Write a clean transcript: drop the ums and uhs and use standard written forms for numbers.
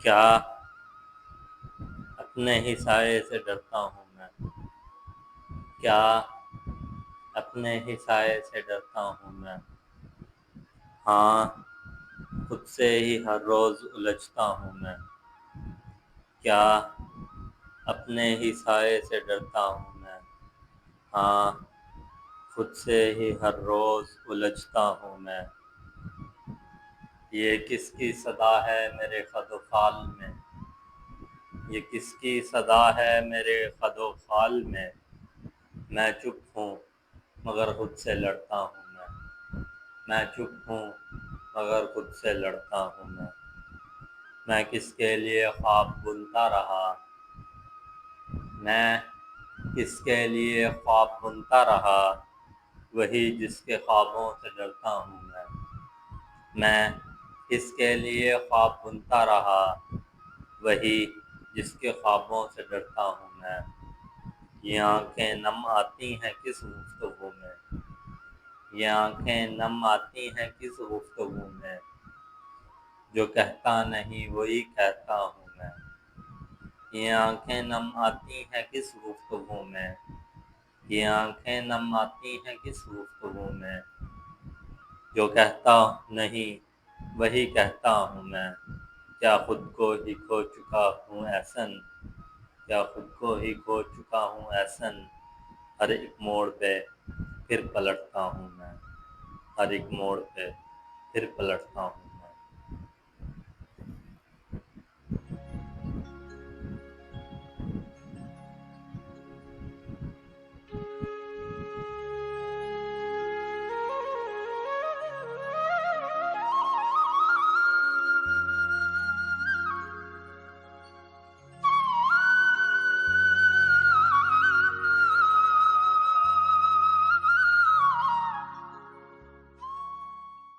क्या अपने ही साये से डरता हूँ मैं। क्या अपने ही साये से डरता हूँ मैं। हाँ, खुद से ही हर रोज़ उलझता हूँ मैं। क्या अपने ही साये से डरता हूँ मैं। हाँ, खुद से ही हर रोज़ उलझता हूँ मैं। ये किसकी सदा है मेरे ख़द-ओ-ख़ाल में। ये किसकी सदा है मेरे ख़द-ओ-ख़ाल में। मैं चुप हूँ मगर खुद से लड़ता हूँ मैं चुप हूँ मगर खुद से लड़ता हूँ मैं किसके लिए ख्वाब बुनता रहा। मैं किसके लिए ख्वाब बुनता रहा। वही जिसके ख्वाबों से डरता हूँ मैं किसके लिए ख्वाब बुनता रहा। वही जिसके ख्वाबों से डरता हूँ मैं। ये आँखें नम आती हैं किस गुफ्तगू में। ये आँखें नम आती हैं किस गुफ्तगू में। जो कहता नहीं वही कहता हूँ मैं। ये आँखें नम आती हैं किस गुफ्तगू में। ये आँखें नम आती हैं किस गुफ्तगू में। जो कहता नहीं वही कहता हूँ मैं। क्या खुद को ही खो चुका हूँ ऐसन। क्या खुद को ही खो चुका हूँ ऐसन। हर एक मोड़ पे फिर पलटता हूँ मैं। हर एक मोड़ पे फिर पलटता हूँ।